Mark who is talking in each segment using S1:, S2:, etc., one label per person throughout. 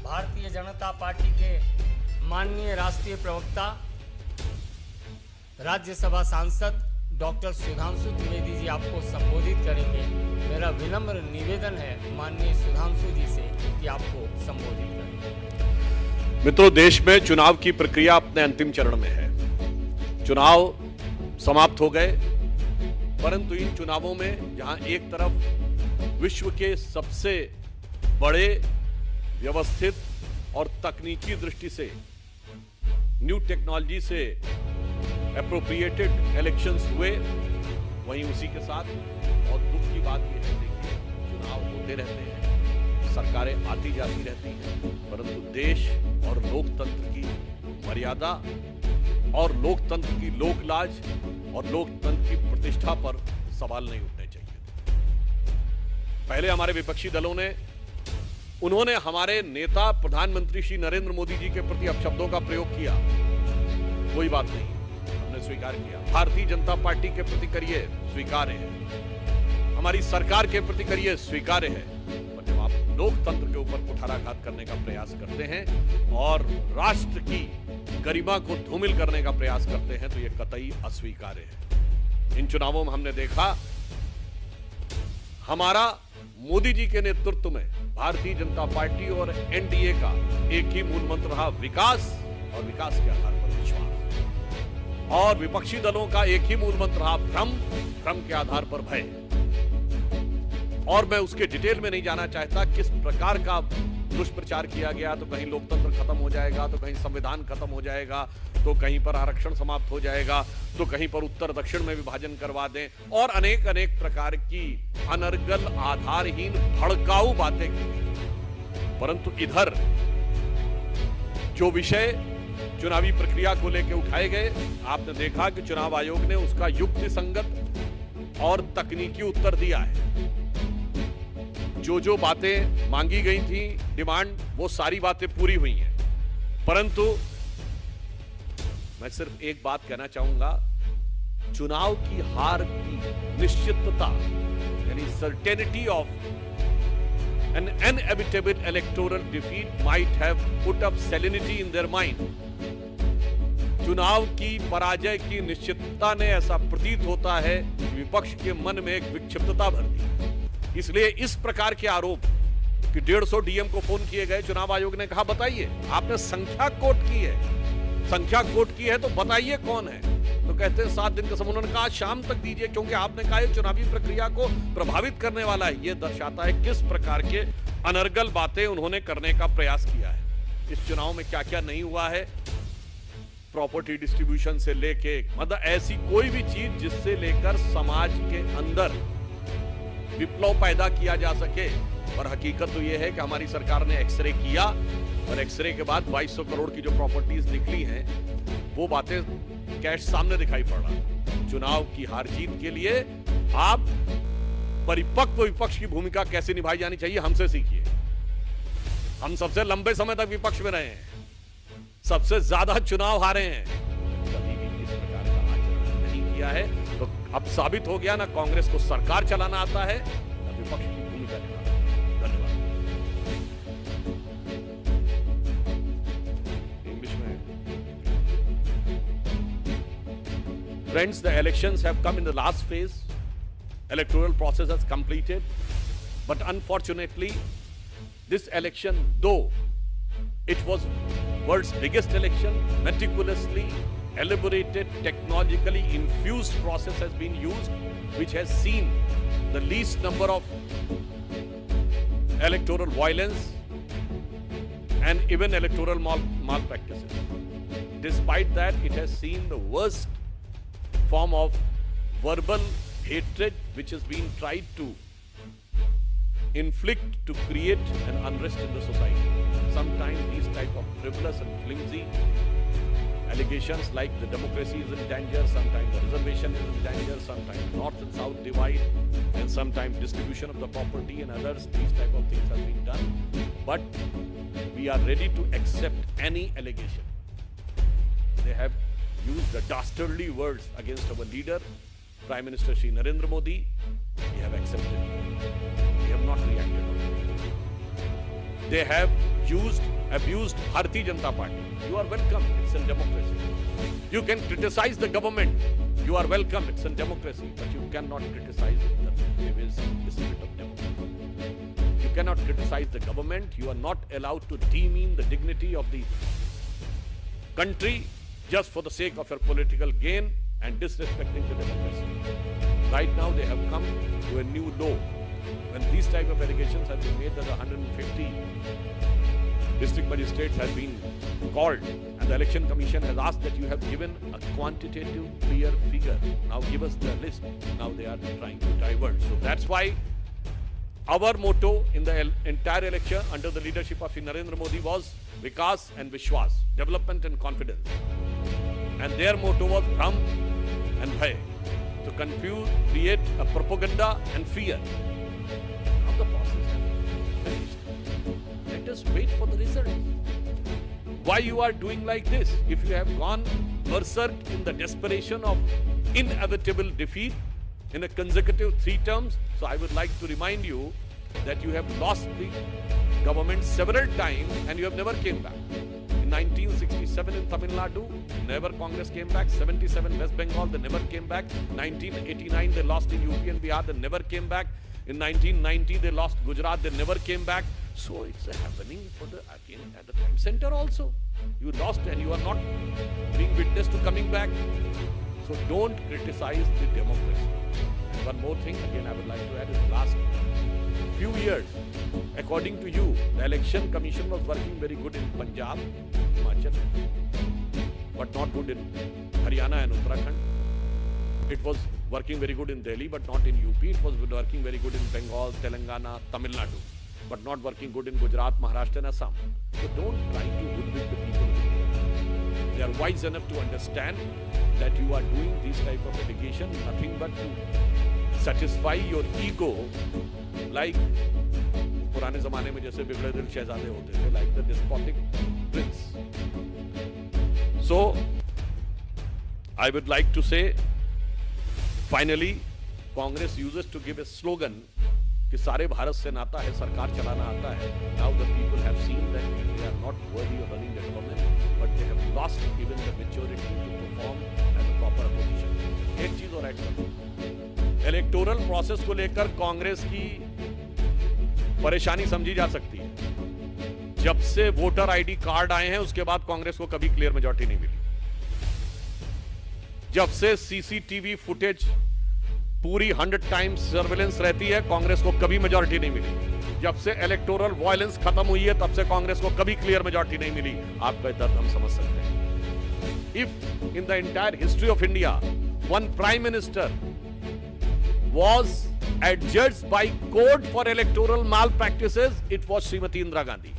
S1: Bharatiya Janata party के माननीय राष्ट्रीय प्रवक्ता राज्यसभा सांसद डॉक्टर सुधांशु त्रिवेदी जी आपको संबोधित करेंगे। मेरा विनम्र निवेदन है माननीय सुधांशु जी से कि आपको संबोधित करें।
S2: मित्रों, देश में चुनाव की प्रक्रिया अपने अंतिम चरण में है। चुनाव समाप्त हो गए, परंतु इन चुनावों में जहां एक तरफ विश्व के सबसे बड़े, व्यवस्थित और तकनीकी दृष्टि से न्यू टेक्नोलॉजी से एप्रोप्रिएटेड इलेक्शंस हुए, वहीं उसी के साथ और दुख की बात यह है, देखिए, चुनाव होते रहते हैं, सरकारें आती जाती रहती हैं, परंतु देश और लोकतंत्र की मर्यादा और लोकतंत्र की लोकलाज और लोकतंत्र की प्रतिष्ठा पर सवाल नहीं उठने चाहिए। पहले हमारे विपक्षी दलों ने उन्होंने हमारे नेता प्रधानमंत्री श्री नरेंद्र मोदी जी के प्रति अपशब्दों का प्रयोग किया, कोई बात नहीं, हमने स्वीकार किया। भारतीय जनता पार्टी के प्रति करिए, स्वीकार्य है। हमारी सरकार के प्रति करिए, स्वीकार्य है। पर जब आप लोकतंत्र के ऊपर कुठाराघात करने का प्रयास करते हैं और राष्ट्र की गरिमा को धूमिल करने का प्रयास करते हैं, तो यह कतई अस्वीकार्य है। इन चुनावों में हमने देखा, हमारा मोदी जी के नेतृत्व में भारतीय जनता पार्टी और एनडीए का एक ही मूल मंत्र रहा, विकास, और विकास के आधार पर विश्वास। और विपक्षी दलों का एक ही मूल मंत्र रहा, भ्रम, भ्रम के आधार पर भय। और मैं उसके डिटेल में नहीं जाना चाहता, किस प्रकार का दुष्प्रचार किया गया, तो कहीं लोकतंत्र खत्म हो जाएगा, तो कहीं संविधान खत्म हो जाएगा, तो कहीं पर आरक्षण समाप्त हो जाएगा, तो कहीं पर उत्तर दक्षिण में विभाजन करवा दें, और अनेक अनेक प्रकार की अनर्गल, आधारहीन, भड़काऊ बातें की। परंतु इधर जो विषय चुनावी प्रक्रिया को लेकर उठाए गए, आपने देखा कि चुनाव आयोग ने उसका युक्ति संगत और तकनीकी उत्तर दिया है। जो बातें मांगी गई थी, डिमांड, वो सारी बातें पूरी हुई हैं। परंतु मैं सिर्फ एक बात कहना चाहूंगा, चुनाव की हार की निश्चितता, यानी certainty of N inevitable electoral defeat might have put up salinity in their mind. चुनाव की पराजय की निश्चितता ने ऐसा प्रतीत होता है कि विपक्ष के मन में एक विक्षिप्तता भर दी। इसलिए इस प्रकार के आरोप कि 150 डीएम को फोन किए गए, चुनाव आयोग ने कहा बताइए, आपने संख्या कोट की है, संख्या कोट की है तो बताइए कौन है। तो कहते हैं 7 दिन का समय, उन्होंने कहा शाम तक दीजिए, क्योंकि आपने कहा ये चुनावी प्रक्रिया को प्रभावित करने वाला है। यह दर्शाता है किस प्रकार के अनर्गल बातें उन्होंने करने का प्रयास किया है। इस चुनाव में क्या क्या नहीं हुआ है, प्रॉपर्टी डिस्ट्रीब्यूशन से लेके, मतलब ऐसी कोई भी चीज जिससे लेकर समाज के अंदर विप्लव पैदा किया जा सके। और हकीकत तो यह है कि हमारी सरकार ने एक्सरे किया, और एक्सरे के बाद 2200 करोड़ की जो प्रॉपर्टीज निकली हैं, वो बातें कैश सामने दिखाई पड़ रहा। चुनाव की हार जीत के लिए आप परिपक्व विपक्ष की भूमिका कैसे निभाई जानी चाहिए, हमसे सीखिए। हम सबसे लंबे समय तक विपक्ष में रहे हैं, सबसे ज्यादा चुनाव हारे हैं, कभी भी इस प्रकार का आचरण नहीं किया है। तो अब साबित हो गया ना, कांग्रेस को सरकार चलाना आता है, ना विपक्ष की भूमिका निभाना। धन्यवाद। इंग्लिश में, friends, the elections have come in the last phase. Electoral process has completed, but unfortunately, this election, though it was world's biggest election, meticulously elaborated, technologically infused process has been used, which has seen the least number of electoral violence and even electoral malpractices. Despite that, it has seen the worst form of verbal hatred which has been tried to inflict to create an unrest in the society. Sometimes these type of frivolous and flimsy allegations like the democracy is in danger, sometimes the reservation is in danger, sometimes north and south divide, and sometimes distribution of the property and others, these type of things have been done. But we are ready to accept any allegation. They have used the dastardly words against our leader, Prime Minister Shri Narendra Modi. We have accepted it. We have not reacted on it. they have abused Bharatiya Janata Party. You are welcome. It's a democracy. You can criticize the government. You are welcome. It's a democracy. But you cannot criticize the spirit of democracy. You cannot criticize the government. You are not allowed to demean the dignity of the country just for the sake of your political gain and disrespecting the democracy. Right now they have come to a new low. When these type of allegations have been made that 150 district magistrates have been called and the election commission has asked that you have given a quantitative clear figure. Now give us the list. Now they are trying to divert. So that's why our motto in the entire election under the leadership of Narendra Modi was Vikas and Vishwas, development and confidence. And their motto was Bhram and Bhay, to confuse, create a propaganda and fear. Now the process has finished. Let us wait for the results. Why you are doing like this? If you have gone berserk in the desperation of inevitable defeat in a consecutive 3 terms, so I would like to remind you that you have lost the government several times and you have never came back. In 1967 in Tamil Nadu, never Congress came back. 77 West Bengal, they never came back. 1989 they lost in UP and Bihar, they never came back. In 1990 they lost Gujarat, they never came back. So it's happening for the again at the time center also. You lost and you are not being witness to coming back. So don't criticize the democracy. And one more thing again I would like to add is last few years, according to you, the election commission was working very good in Punjab, Himachal, but not good in Haryana and Uttarakhand. It was working very good in Delhi, but not in UP. It was working very good in Bengal, Telangana, Tamil Nadu, but not working good in Gujarat, Maharashtra and Assam. So don't try to hoodwink the people of India. They are wise enough to understand that you are doing this type of allegation, nothing but to satisfy your ego, like पुराने जमाने में जैसे बिगड़े दिल शहजादे होते थे, like the despotic prince. So I would like to say, finally, Congress uses to give a slogan कि सारे भारत से नाता है, सरकार चलाना आता है. Now the people have seen that they are not worthy of running the government, but they have lost even the maturity to perform as a proper opposition. एक चीज और ऐड कर, इलेक्टोरल प्रोसेस को लेकर कांग्रेस की परेशानी समझी जा सकती है. जब से वोटर आईडी कार्ड आए हैं उसके बाद कांग्रेस को कभी क्लियर मेजॉरिटी नहीं मिली. जब से सीसीटीवी फुटेज पूरी 100 टाइम्स सर्वेलेंस रहती है, कांग्रेस को कभी मेजॉरिटी नहीं मिली. जब से इलेक्टोरल वायलेंस खत्म हुई है तब से कांग्रेस को कभी क्लियर मेजॉरिटी नहीं मिली. आपका दर्द हम समझ सकते हैं. If in the entire history of India one prime minister was adjudged by court for electoral malpractices, it was Srimati Indira Gandhi,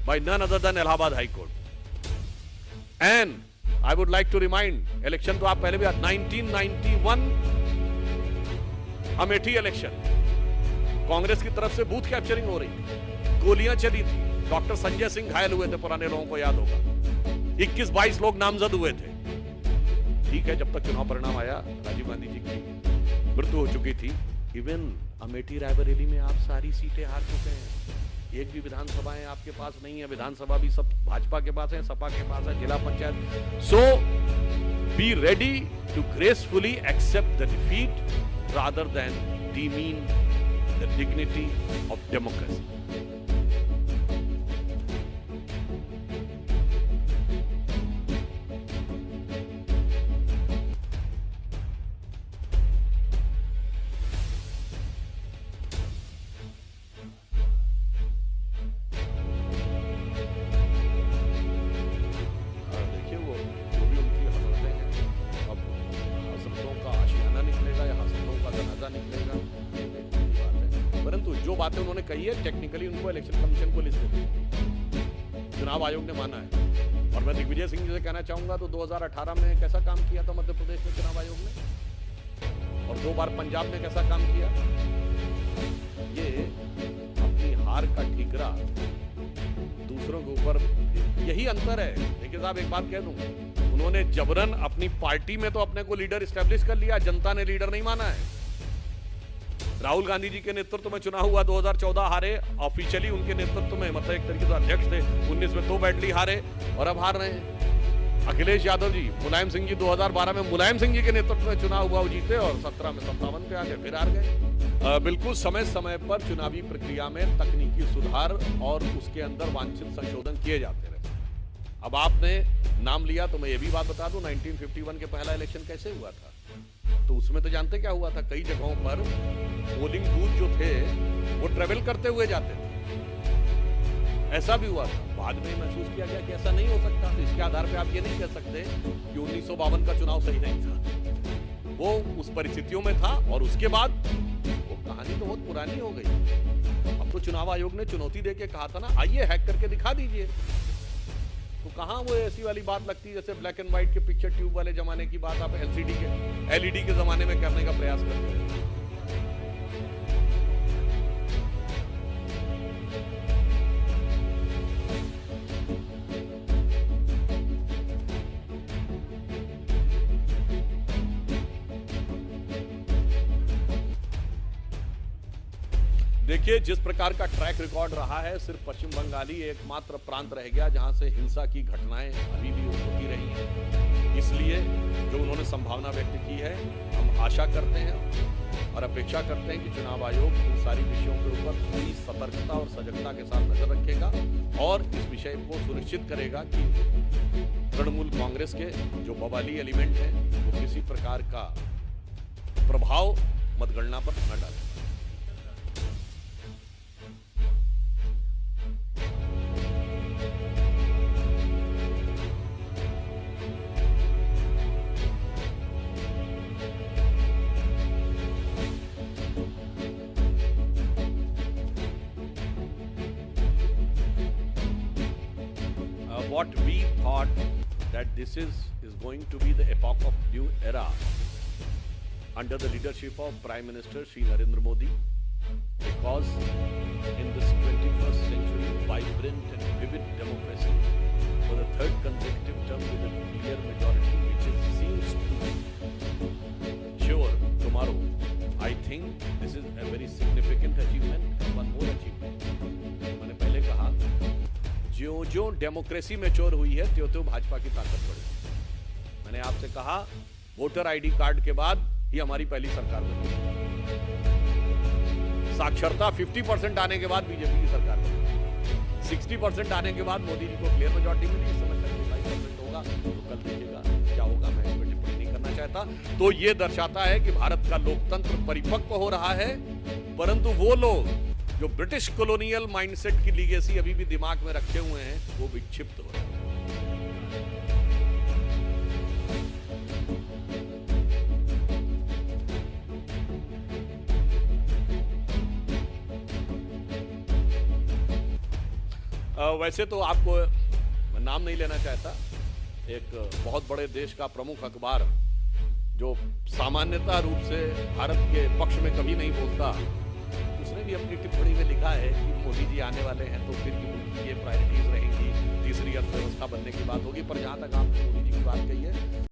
S2: by none other than Allahabad High Court. And I would like to remind, election तो आप पहले भी 1991 Amethi election, Congress की तरफ से booth capturing हो रही थी, गोलियां चली थी, डॉक्टर संजय सिंह घायल हुए थे, पुराने लोगों को याद होगा, 21-22 लोग नामजद हुए थे. ठीक है, जब तक चुनाव परिणाम आया, राजीव गांधी जी की मृत्यु हो चुकी थी. इवन अमेठी रायबरेली में आप सारी सीटें हार चुके हैं. एक भी विधानसभाएं आपके पास नहीं है. विधानसभा भी सब भाजपा के पास है, सपा के पास है, जिला panchayat. So be ready to gracefully accept the defeat rather than demean the dignity of democracy. परंतु जो बातें उन्होंने कही है टेक्निकली उनको इलेक्शन कमीशन को लिस्ट देती, चुनाव आयोग ने माना है. और मैं दिग्विजय सिंह जी से कहना चाहूंगा तो 2018 में कैसा काम किया था मध्य प्रदेश में चुनाव आयोग ने, और 2 बार पंजाब में कैसा काम किया. ये अपनी हार का ठीकरा दूसरों के ऊपर, यही अंतर है. देखिए साहब, एक बात कह दूं, उन्होंने जबरन अपनी पार्टी में तो अपने को लीडर एस्टेब्लिश कर लिया, जनता ने लीडर नहीं माना है. राहुल गांधी जी के नेतृत्व में चुनाव हुआ, 2014 हारे, ऑफिशियली उनके नेतृत्व में, मतलब एक तरीके से अध्यक्ष थे, 19 में 2 बैटली हारे और अब हार रहे हैं। अखिलेश यादव जी, मुलायम सिंह जी 2012 में मुलायम सिंह जी के नेतृत्व में चुनाव हुआ, वो जीते और 17 में 57 पे आ गए, फिर हार गए। बिल्कुल समय समय पर चुनावी प्रक्रिया में तकनीकी सुधार और उसके अंदर वांछित संशोधन किए जाते रहे। अब आपने नाम लिया तो मैं ये भी बात बता दूं, 1951 के पहला इलेक्शन कैसे हुआ था, तो उसमें तो जानते क्या हुआ था, कई जगहों पर पोलिंग बूथ जो थे वो ट्रेवल करते हुए जाते थे, ऐसा भी हुआ था। बाद में महसूस किया गया कि ऐसा नहीं हो सकता, तो इसके आधार पे आप ये नहीं कह सकते कि 1952 का चुनाव सही नहीं था, वो उस परिस्थितियों में था और उसके बाद वो कहानी तो बहुत पुरानी हो गई। अब तो चुनाव आयोग ने चुनौती देके कहा था ना, आइए हैक करके दिखा दीजिए, तो कहां वो ऐसी वाली बात लगती है जैसे ब्लैक एंड व्हाइट के पिक्चर ट्यूब वाले जमाने की बात आप एलईडी के जमाने में करने का प्रयास करते हैं। देखिए, जिस प्रकार का ट्रैक रिकॉर्ड रहा है, सिर्फ पश्चिम बंगाल ही एकमात्र प्रांत रह गया जहां से हिंसा की घटनाएं अभी भी होती रही हैं। इसलिए जो उन्होंने संभावना व्यक्त की है, हम आशा करते हैं और अपेक्षा करते हैं कि चुनाव आयोग इन सारी विषयों के ऊपर पूरी सतर्कता और सजगता के साथ नजर रखेगा और इस विषय को सुनिश्चित करेगा कि तृणमूल कांग्रेस के जो बवाली एलिमेंट हैं वो किसी प्रकार का प्रभाव मतगणना पर न डालें। What we thought that this is going to be the epoch of new era under the leadership of Prime Minister Shri Narendra Modi, because in this 21st century vibrant and vivid democracy for the third consecutive term with a clear majority which seems to be sure tomorrow, I think this is a very significant achievement and one more achievement. मैंने पहले कहा, जो democracy mature हुई है त्यों भाजपा की ताकत बढ़ी। मैंने आपसे कहा, वोटर आईडी कार्ड के बाद ही हमारी पहली सरकार बनी, साक्षरता 50% आने के बाद बीजेपी की सरकार बनी, 60% आने के बाद मोदी जी को क्लियर मेजॉरिटी मिली, इस समय 75% होगा, तो कल देखिएगा क्या होगा, मैं इस पर टिप्पणी नहीं करना चाहता। तो ये दर्शाता है कि भारत का लोकतंत्र परिपक्व हो रहा है, परंतु वो लोग जो ब्रिटिश कॉलोनियल माइंडसेट की लीगेसी अभी भी दिमाग में रखे हुए हैं वो विक्षिप्त हो रहे हैं। वैसे तो आपको मैं नाम नहीं लेना चाहता, एक बहुत बड़े देश का प्रमुख अखबार जो सामान्यतः रूप से भारत के पक्ष में कभी नहीं बोलता, उसने भी अपनी टिप्पणी में लिखा है कि मोदी जी आने वाले हैं तो फिर ये प्रायोरिटीज रहेंगी, तीसरी अर्थव्यवस्था बनने की बात होगी। पर जहां तक आपने मोदी जी की बात कही है,